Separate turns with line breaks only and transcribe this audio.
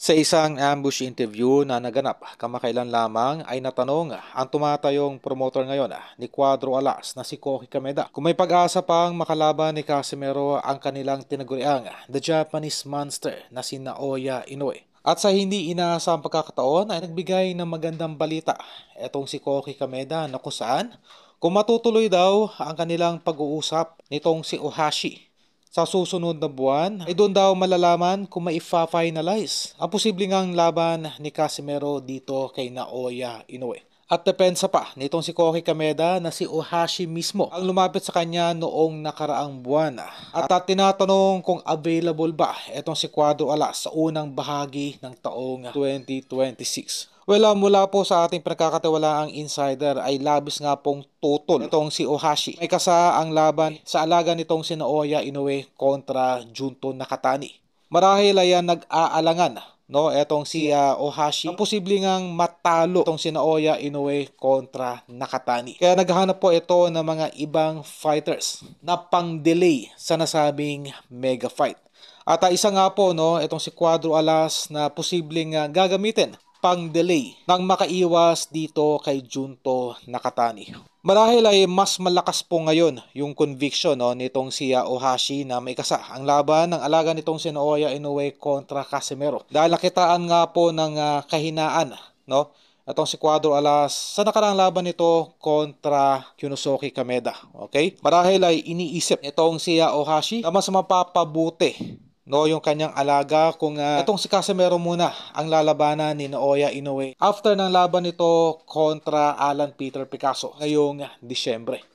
Sa isang ambush interview na naganap kamakailan lamang ay natanong ang tumatayong promoter ngayon ni Cuadro Alas na si Koki Kameda kung may pag-asa pang makalaban ni Casimero ang kanilang tinaguriang The Japanese Monster na si Naoya Inoue. At sa hindi inaasang pagkakataon ay nagbigay ng magandang balita etong si Koki Kameda na kung saan kung matutuloy daw ang kanilang pag-uusap nitong si Ohashi sa susunod na buwan ay doon daw malalaman kung maifa-finalize ang posibleng ngang laban ni Casimero dito kay Naoya Inoue. At depensa pa nitong si Koki Kameda na si Ohashi mismo ang lumapit sa kanya noong nakaraang buwan. At tinatanong kung available ba itong si Cuadro Alas sa unang bahagi ng taong 2026. Well, mula po sa ating pinagkakatiwalaang insider ay labis nga pong tutol itong si Ohashi. May kasa ang laban sa alaga nitong si Naoya Inoue kontra Junto Nakatani. Marahil ay nag-aalangan etong si Ohashi ang posibleng ngang matalo itong si Naoya Inoue kontra Nakatani. Kaya naghahanap po ito ng mga ibang fighters na pang-delay sa nasabing mega fight. At isa nga po itong si Cuadro Alas na posibleng gagamitin pang-delay nang makaiwas dito kay Junto Nakatani. Marahil ay mas malakas po ngayon yung conviction nitong si Ohashi na may kasa ang laban ng alaga nitong si Naoya Inoue kontra Casimero. Dahil nakitaan nga po ng kahinaan itong si Cuadro Alas sa nakaraang laban nito kontra Yunosuke Kameda. Okay? Marahil ay iniisip itong si Ohashi na mas mapapabuti yung kanyang alaga kung itong si Casimero muna ang lalabanan ni Naoya Inoue after ng laban nito kontra Alan Peter Picasso ngayong Disyembre.